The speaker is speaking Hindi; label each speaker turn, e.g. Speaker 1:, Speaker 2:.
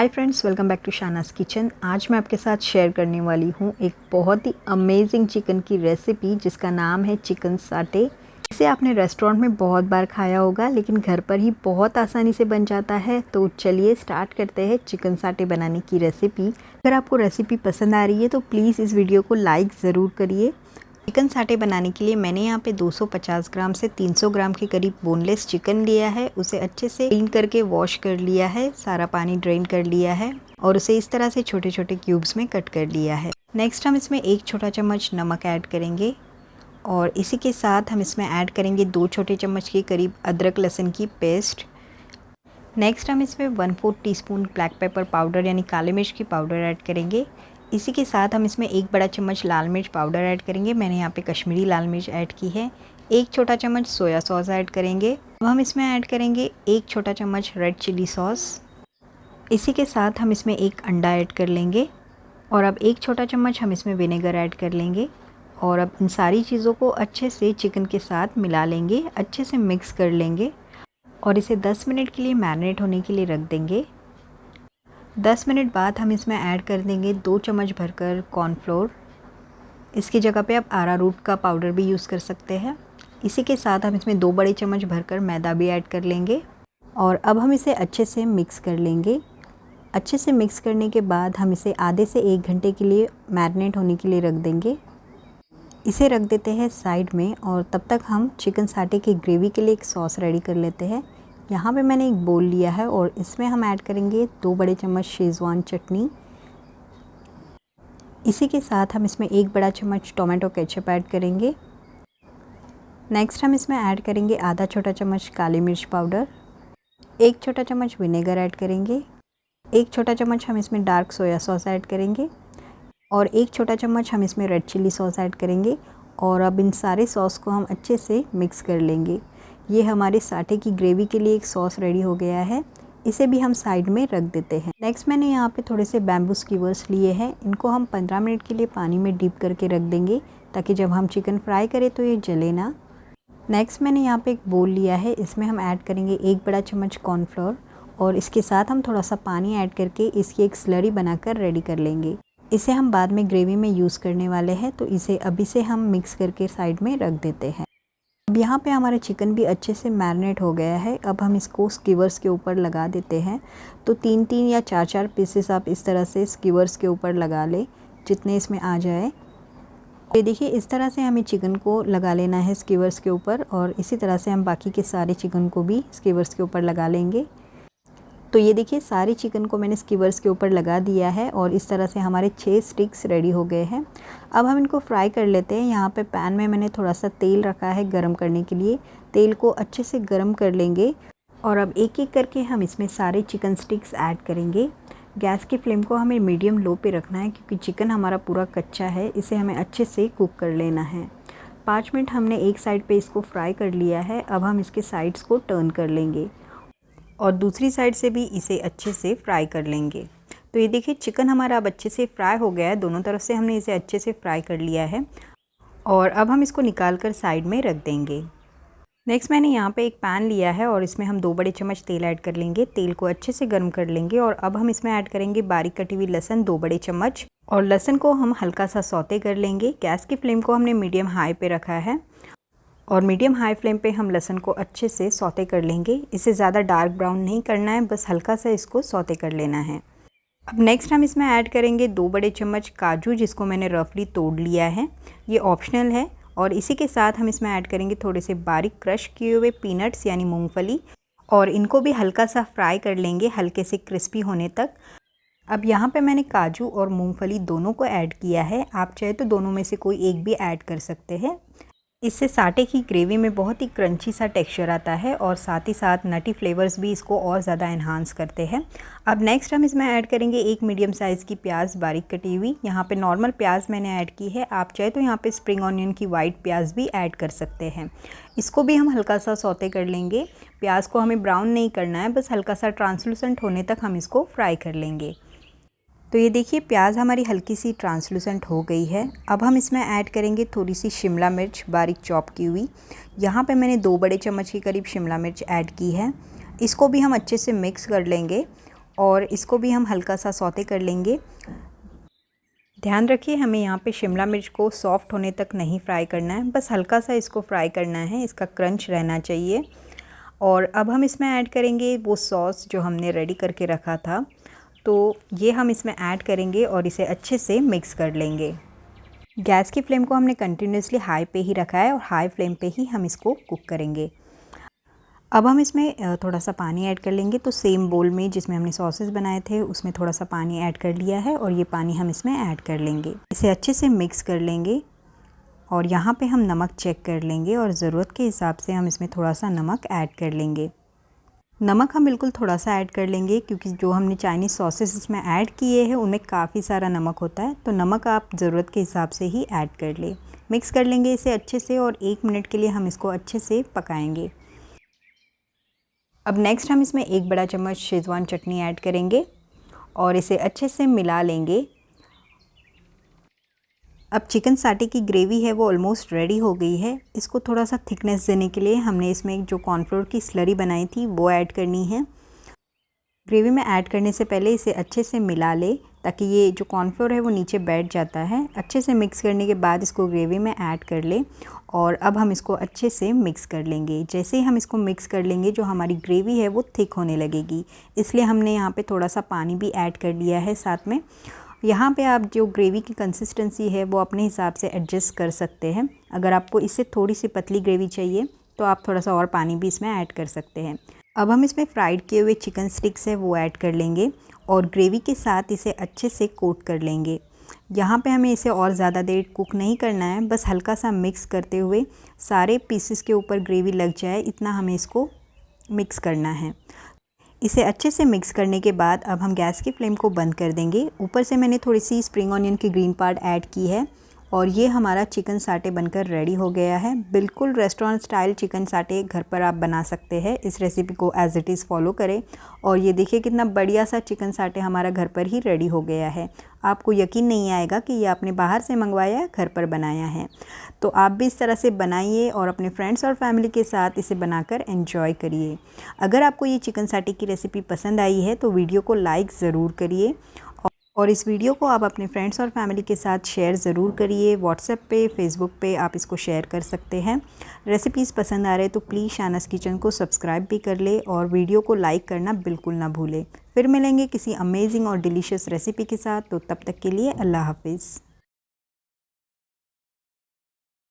Speaker 1: Hi friends, welcome back to Shanaz kitchen. आज मैं आपके साथ शेयर करने वाली हूँ एक बहुत ही अमेजिंग चिकन की रेसिपी जिसका नाम है चिकन साटे। इसे आपने रेस्टोरेंट में बहुत बार खाया होगा, लेकिन घर पर ही बहुत आसानी से बन जाता है। तो चलिए स्टार्ट करते हैं चिकन साटे बनाने की रेसिपी। अगर आपको रेसिपी पसंद आ रही है तो प्लीज़ इस वीडियो को लाइक ज़रूर करिए। चिकन साटे बनाने के लिए मैंने यहाँ पे 250 ग्राम से 300 ग्राम के करीब बोनलेस चिकन लिया है। उसे अच्छे से क्लीन करके वॉश कर लिया है, सारा पानी ड्रेन कर लिया है और उसे इस तरह से छोटे छोटे क्यूब्स में कट कर लिया है। नेक्स्ट हम इसमें 1 छोटा चम्मच नमक ऐड करेंगे और इसी के साथ हम इसमें ऐड करेंगे 2 छोटे चम्मच के करीब अदरक लहसुन की पेस्ट। नेक्स्ट हम इसमें 1/4 टीस्पून ब्लैक पेपर पाउडर यानी काले मिर्च की पाउडर ऐड करेंगे। इसी के साथ हम इसमें 1 बड़ा चम्मच लाल मिर्च पाउडर ऐड करेंगे। मैंने यहाँ पे कश्मीरी लाल मिर्च ऐड की है। 1 छोटा चम्मच सोया सॉस ऐड करेंगे। अब हम इसमें ऐड करेंगे 1 छोटा चम्मच रेड चिली सॉस। इसी के साथ हम इसमें 1 अंडा ऐड कर लेंगे और अब 1 छोटा चम्मच हम इसमें विनेगर ऐड कर लेंगे और अब इन सारी चीज़ों को अच्छे से चिकन के साथ मिला लेंगे, अच्छे से मिक्स कर लेंगे और इसे 10 मिनट के लिए मैरिनेट होने के लिए रख देंगे। 10 मिनट बाद हम इसमें ऐड कर देंगे 2 चम्मच भरकर कॉर्नफ्लोर। इसकी जगह पे आप अरारूट का पाउडर भी यूज़ कर सकते हैं। इसी के साथ हम इसमें 2 बड़े चम्मच भरकर मैदा भी ऐड कर लेंगे और अब हम इसे अच्छे से मिक्स कर लेंगे। अच्छे से मिक्स करने के बाद हम इसे आधे से 1 घंटे के लिए मैरिनेट होने के लिए रख देंगे। इसे रख देते हैं साइड में और तब तक हम चिकन साटे की ग्रेवी के लिए एक सॉस रेडी कर लेते हैं। यहाँ पे मैंने एक बोल लिया है और इसमें हम ऐड करेंगे 2 बड़े चम्मच शेज़वान चटनी। इसी के साथ हम इसमें 1 बड़ा चम्मच टोमेटो केचप ऐड करेंगे। नेक्स्ट हम इसमें ऐड करेंगे आधा छोटा चम्मच काली मिर्च पाउडर, 1 छोटा चम्मच विनेगर ऐड करेंगे, 1 छोटा चम्मच हम इसमें डार्क सोया सॉस ऐड करेंगे और 1 छोटा चम्मच हम इसमें रेड चिली सॉस ऐड करेंगे और अब इन सारे सॉस को हम अच्छे से मिक्स कर लेंगे। ये हमारे साटे की ग्रेवी के लिए एक सॉस रेडी हो गया है। इसे भी हम साइड में रख देते हैं। नेक्स्ट मैंने यहाँ पे थोड़े से बैम्बू स्कीवर्स लिए हैं। इनको हम 15 मिनट के लिए पानी में डीप करके रख देंगे ताकि जब हम चिकन फ्राई करें तो ये जले ना। नेक्स्ट मैंने यहाँ पे एक बोल लिया है। इसमें हम ऐड करेंगे 1 बड़ा चम्मच कॉर्नफ्लोर और इसके साथ हम थोड़ा सा पानी ऐड करके इसकी एक स्लरी बनाकर रेडी कर लेंगे। इसे हम बाद में ग्रेवी में यूज़ करने वाले हैं, तो इसे अभी से हम मिक्स करके साइड में रख देते हैं। अब यहाँ पे हमारा चिकन भी अच्छे से मैरिनेट हो गया है। अब हम इसको स्कीवर्स के ऊपर लगा देते हैं। तो 3-3 या 4-4 पीसेस आप इस तरह से स्कीवर्स के ऊपर लगा लें, जितने इसमें आ जाए। ये देखिए, इस तरह से हमें चिकन को लगा लेना है स्कीवर्स के ऊपर और इसी तरह से हम बाकी के सारे चिकन को भी स्कीवर्स के ऊपर लगा लेंगे। तो ये देखिए, सारे चिकन को मैंने स्कीवर्स के ऊपर लगा दिया है और इस तरह से हमारे 6 स्टिक्स रेडी हो गए हैं। अब हम इनको फ्राई कर लेते हैं। यहाँ पे पैन में मैंने थोड़ा सा तेल रखा है गरम करने के लिए। तेल को अच्छे से गरम कर लेंगे और अब एक एक करके हम इसमें सारे चिकन स्टिक्स ऐड करेंगे। गैस की फ्लेम को हमें मीडियम लो पे रखना है क्योंकि चिकन हमारा पूरा कच्चा है। इसे हमें अच्छे से कुक कर लेना है। 5 मिनट हमने एक साइड पे इसको फ्राई कर लिया है। अब हम इसके साइड्स को टर्न कर लेंगे और दूसरी साइड से भी इसे अच्छे से फ्राई कर लेंगे। तो ये देखिए, चिकन हमारा अब अच्छे से फ्राई हो गया है। दोनों तरफ से हमने इसे अच्छे से फ्राई कर लिया है और अब हम इसको निकाल कर साइड में रख देंगे। नेक्स्ट मैंने यहाँ पे एक पैन लिया है और इसमें हम 2 बड़े चम्मच तेल ऐड कर लेंगे। तेल को अच्छे से गर्म कर लेंगे और अब हम इसमें ऐड करेंगे बारीक कटी हुई लहसुन 2 बड़े चम्मच और लहसुन को हम हल्का सा सौते कर लेंगे। गैस की फ्लेम को हमने मीडियम हाई पे रखा है और मीडियम हाई फ्लेम पे हम लहसुन को अच्छे से सौते कर लेंगे। इसे ज़्यादा डार्क ब्राउन नहीं करना है, बस हल्का सा इसको सौते कर लेना है। अब नेक्स्ट हम इसमें ऐड करेंगे 2 बड़े चम्मच काजू, जिसको मैंने रफली तोड़ लिया है। ये ऑप्शनल है। और इसी के साथ हम इसमें ऐड करेंगे थोड़े से बारीक क्रश किए हुए पीनट्स यानी मूंगफली और इनको भी हल्का सा फ्राई कर लेंगे, हल्के से क्रिस्पी होने तक। अब यहाँ पे मैंने काजू और मूंगफली दोनों को ऐड किया है। आप चाहे तो दोनों में से कोई एक भी ऐड कर सकते हैं। इससे साटे की ग्रेवी में बहुत ही क्रंची सा टेक्सचर आता है और साथ ही साथ नटी फ्लेवर्स भी इसको और ज़्यादा इन्हांस करते हैं। अब नेक्स्ट हम इसमें ऐड करेंगे 1 मीडियम साइज़ की प्याज बारीक कटी हुई। यहाँ पे नॉर्मल प्याज मैंने ऐड की है। आप चाहे तो यहाँ पे स्प्रिंग ऑनियन की वाइट प्याज भी ऐड कर सकते हैं। इसको भी हम हल्का सा सौते कर लेंगे। प्याज को हमें ब्राउन नहीं करना है, बस हल्का सा ट्रांसलूसेंट होने तक हम इसको फ्राई कर लेंगे। तो ये देखिए, प्याज हमारी हल्की सी ट्रांसलूसेंट हो गई है। अब हम इसमें ऐड करेंगे थोड़ी सी शिमला मिर्च बारीक चॉप की हुई। यहाँ पे मैंने 2 बड़े चम्मच के करीब शिमला मिर्च ऐड की है। इसको भी हम अच्छे से मिक्स कर लेंगे और इसको भी हम हल्का सा सौते कर लेंगे। ध्यान रखिए हमें यहाँ पे शिमला मिर्च को सॉफ्ट होने तक नहीं फ्राई करना है, बस हल्का सा इसको फ्राई करना है, इसका क्रंच रहना चाहिए। और अब हम इसमें ऐड करेंगे वो सॉस जो हमने रेडी करके रखा था, तो ये हम इसमें ऐड करेंगे और इसे अच्छे से मिक्स कर लेंगे। गैस की फ्लेम को हमने कंटिन्यूसली हाई पे ही रखा है और हाई फ्लेम पे ही हम इसको कुक करेंगे। अब हम इसमें थोड़ा सा पानी ऐड कर लेंगे। तो सेम बोल में जिसमें हमने सॉसेस बनाए थे उसमें थोड़ा सा पानी ऐड कर लिया है और ये पानी हम इसमें ऐड कर लेंगे। इसे अच्छे से मिक्स कर लेंगे और यहाँ पे हम नमक चेक कर लेंगे और ज़रूरत के हिसाब से हम इसमें थोड़ा सा नमक ऐड कर लेंगे। नमक हम बिल्कुल थोड़ा सा ऐड कर लेंगे क्योंकि जो हमने चाइनीज़ सॉसेस इसमें ऐड किए हैं उनमें काफ़ी सारा नमक होता है, तो नमक आप ज़रूरत के हिसाब से ही ऐड कर ले। मिक्स कर लेंगे इसे अच्छे से और 1 मिनट के लिए हम इसको अच्छे से पकाएंगे। अब नेक्स्ट हम इसमें 1 बड़ा चम्मच शेज़वान चटनी ऐड करेंगे और इसे अच्छे से मिला लेंगे। अब चिकन साटे की ग्रेवी है वो ऑलमोस्ट रेडी हो गई है। इसको थोड़ा सा थिकनेस देने के लिए हमने इसमें जो कॉर्नफ्लोर की स्लरी बनाई थी वो ऐड करनी है। ग्रेवी में ऐड करने से पहले इसे अच्छे से मिला ले ताकि ये जो कॉर्नफ्लोर है वो नीचे बैठ जाता है। अच्छे से मिक्स करने के बाद इसको ग्रेवी में ऐड कर ले और अब हम इसको अच्छे से मिक्स कर लेंगे। जैसे ही हम इसको मिक्स कर लेंगे जो हमारी ग्रेवी है वो थिक होने लगेगी, इसलिए हमने यहाँ पे थोड़ा सा पानी भी ऐड कर लिया है साथ में। यहाँ पे आप जो ग्रेवी की कंसिस्टेंसी है वो अपने हिसाब से एडजस्ट कर सकते हैं। अगर आपको इससे थोड़ी सी पतली ग्रेवी चाहिए तो आप थोड़ा सा और पानी भी इसमें ऐड कर सकते हैं। अब हम इसमें फ्राइड किए हुए चिकन स्टिक्स है वो ऐड कर लेंगे और ग्रेवी के साथ इसे अच्छे से कोट कर लेंगे। यहाँ पे हमें इसे और ज़्यादा देर कुक नहीं करना है, बस हल्का सा मिक्स करते हुए सारे पीसेस के ऊपर ग्रेवी लग जाए इतना हमें इसको मिक्स करना है। इसे अच्छे से मिक्स करने के बाद अब हम गैस की फ्लेम को बंद कर देंगे। ऊपर से मैंने थोड़ी सी स्प्रिंग ऑनियन की ग्रीन पार्ट ऐड की है और ये हमारा चिकन साटे बनकर रेडी हो गया है। बिल्कुल रेस्टोरेंट स्टाइल चिकन साटे घर पर आप बना सकते हैं। इस रेसिपी को एज़ इट इज़ फॉलो करें और ये देखिए कितना बढ़िया सा चिकन साटे हमारा घर पर ही रेडी हो गया है। आपको यकीन नहीं आएगा कि ये आपने बाहर से मंगवाया है, घर पर बनाया है। तो आप भी इस तरह से बनाइए और अपने फ्रेंड्स और फैमिली के साथ इसे बनाकर एंजॉय करिए। अगर आपको ये चिकन साटे की रेसिपी पसंद आई है तो वीडियो को लाइक ज़रूर करिए और इस वीडियो को आप अपने फ्रेंड्स और फैमिली के साथ शेयर ज़रूर करिए। व्हाट्सएप पे, फेसबुक पे आप इसको शेयर कर सकते हैं। रेसिपीज़ पसंद आ रहे तो प्लीज़ शानाज़ किचन को सब्सक्राइब भी कर ले और वीडियो को लाइक करना बिल्कुल ना भूलें। फिर मिलेंगे किसी अमेजिंग और डिलीशियस रेसिपी के साथ, तो तब तक के लिए अल्लाह हाफिज़।